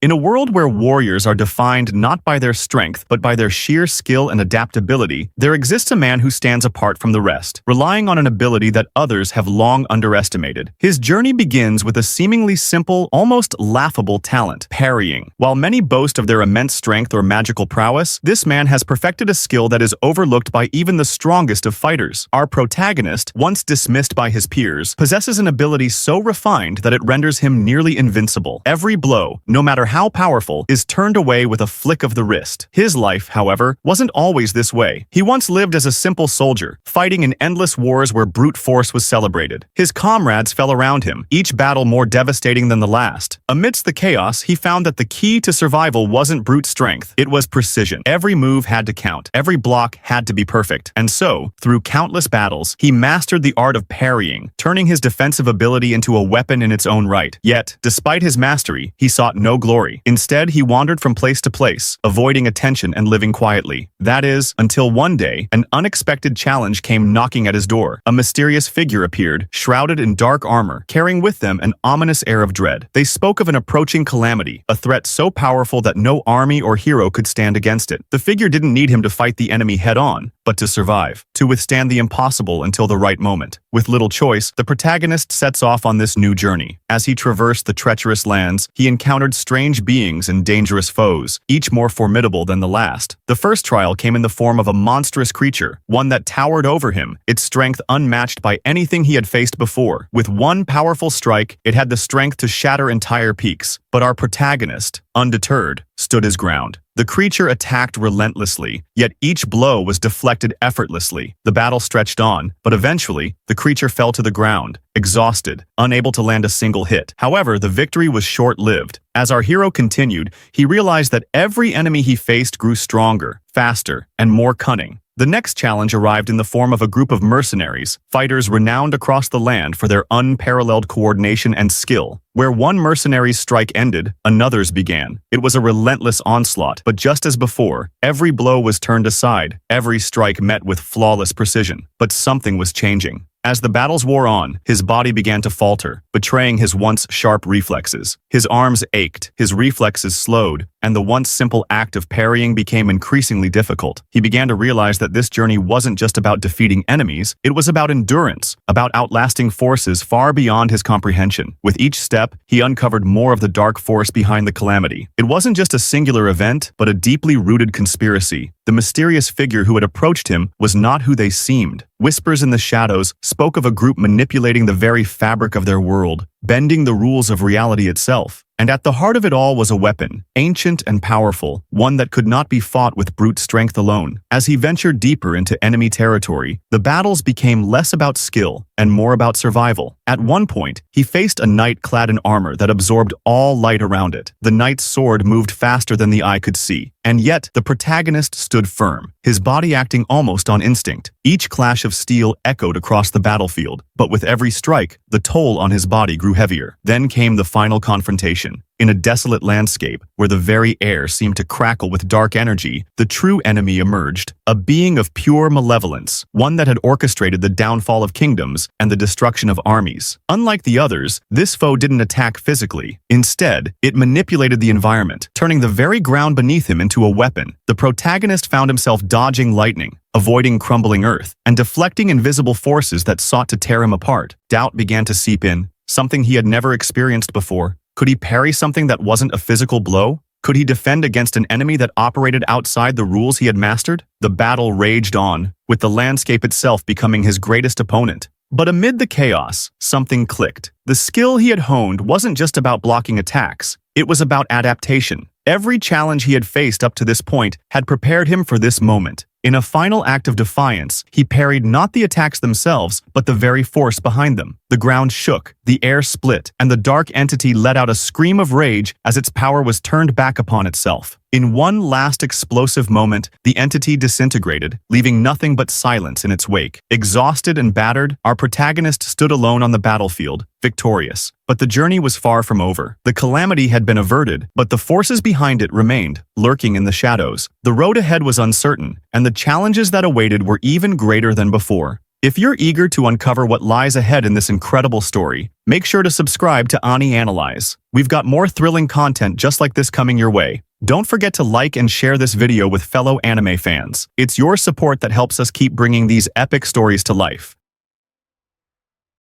In a world where warriors are defined not by their strength, but by their sheer skill and adaptability, there exists a man who stands apart from the rest, relying on an ability that others have long underestimated. His journey begins with a seemingly simple, almost laughable talent: parrying. While many boast of their immense strength or magical prowess, this man has perfected a skill that is overlooked by even the strongest of fighters. Our protagonist, once dismissed by his peers, possesses an ability so refined that it renders him nearly invincible. Every blow, no matter how powerful, is turned away with a flick of the wrist. His life, however, wasn't always this way. He once lived as a simple soldier, fighting in endless wars where brute force was celebrated. His comrades fell around him, each battle more devastating than the last. Amidst the chaos, he found that the key to survival wasn't brute strength, it was precision. Every move had to count, every block had to be perfect. And so, through countless battles, he mastered the art of parrying, turning his defensive ability into a weapon in its own right. Yet, despite his mastery, he sought no glory. Instead, he wandered from place to place, avoiding attention and living quietly. That is, until one day, an unexpected challenge came knocking at his door. A mysterious figure appeared, shrouded in dark armor, carrying with them an ominous air of dread. They spoke of an approaching calamity, a threat so powerful that no army or hero could stand against it. The figure didn't need him to fight the enemy head-on, but to survive, to withstand the impossible until the right moment. With little choice, the protagonist sets off on this new journey. As he traversed the treacherous lands, he encountered strange beings and dangerous foes, each more formidable than the last. The first trial came in the form of a monstrous creature, one that towered over him, its strength unmatched by anything he had faced before. With one powerful strike, it had the strength to shatter entire peaks. But our protagonist, undeterred, stood his ground. The creature attacked relentlessly, yet each blow was deflected effortlessly. The battle stretched on, but eventually, the creature fell to the ground, exhausted, unable to land a single hit. However, the victory was short-lived. As our hero continued, he realized that every enemy he faced grew stronger, faster, and more cunning. The next challenge arrived in the form of a group of mercenaries, fighters renowned across the land for their unparalleled coordination and skill. Where one mercenary's strike ended, another's began. It was a relentless onslaught, but just as before, every blow was turned aside, every strike met with flawless precision. But something was changing. As the battles wore on, his body began to falter, betraying his once sharp reflexes. His arms ached, his reflexes slowed, and the once simple act of parrying became increasingly difficult. He began to realize that this journey wasn't just about defeating enemies, it was about endurance, about outlasting forces far beyond his comprehension. With each step, he uncovered more of the dark force behind the calamity. It wasn't just a singular event, but a deeply rooted conspiracy. The mysterious figure who had approached him was not who they seemed. Whispers in the shadows spoke of a group manipulating the very fabric of their world, bending the rules of reality itself. And at the heart of it all was a weapon, ancient and powerful, one that could not be fought with brute strength alone. As he ventured deeper into enemy territory, the battles became less about skill and more about survival. At one point, he faced a knight clad in armor that absorbed all light around it. The knight's sword moved faster than the eye could see, and yet the protagonist stood firm, his body acting almost on instinct. Each clash of steel echoed across the battlefield, but with every strike, the toll on his body grew heavier. Then came the final confrontation. In a desolate landscape, where the very air seemed to crackle with dark energy, the true enemy emerged, a being of pure malevolence, one that had orchestrated the downfall of kingdoms and the destruction of armies. Unlike the others, this foe didn't attack physically. Instead, it manipulated the environment, turning the very ground beneath him into a weapon. The protagonist found himself dodging lightning, avoiding crumbling earth, and deflecting invisible forces that sought to tear him apart. Doubt began to seep in, something he had never experienced before. Could he parry something that wasn't a physical blow? Could he defend against an enemy that operated outside the rules he had mastered? The battle raged on, with the landscape itself becoming his greatest opponent. But amid the chaos, something clicked. The skill he had honed wasn't just about blocking attacks, it was about adaptation. Every challenge he had faced up to this point had prepared him for this moment. In a final act of defiance, he parried not the attacks themselves, but the very force behind them. The ground shook, the air split, and the dark entity let out a scream of rage as its power was turned back upon itself. In one last explosive moment, the entity disintegrated, leaving nothing but silence in its wake. Exhausted and battered, our protagonist stood alone on the battlefield, victorious. But the journey was far from over. The calamity had been averted, but the forces behind it remained, lurking in the shadows. The road ahead was uncertain, and the challenges that awaited were even greater than before. If you're eager to uncover what lies ahead in this incredible story, make sure to subscribe to Ani Analyze. We've got more thrilling content just like this coming your way. Don't forget to like and share this video with fellow anime fans. It's your support that helps us keep bringing these epic stories to life.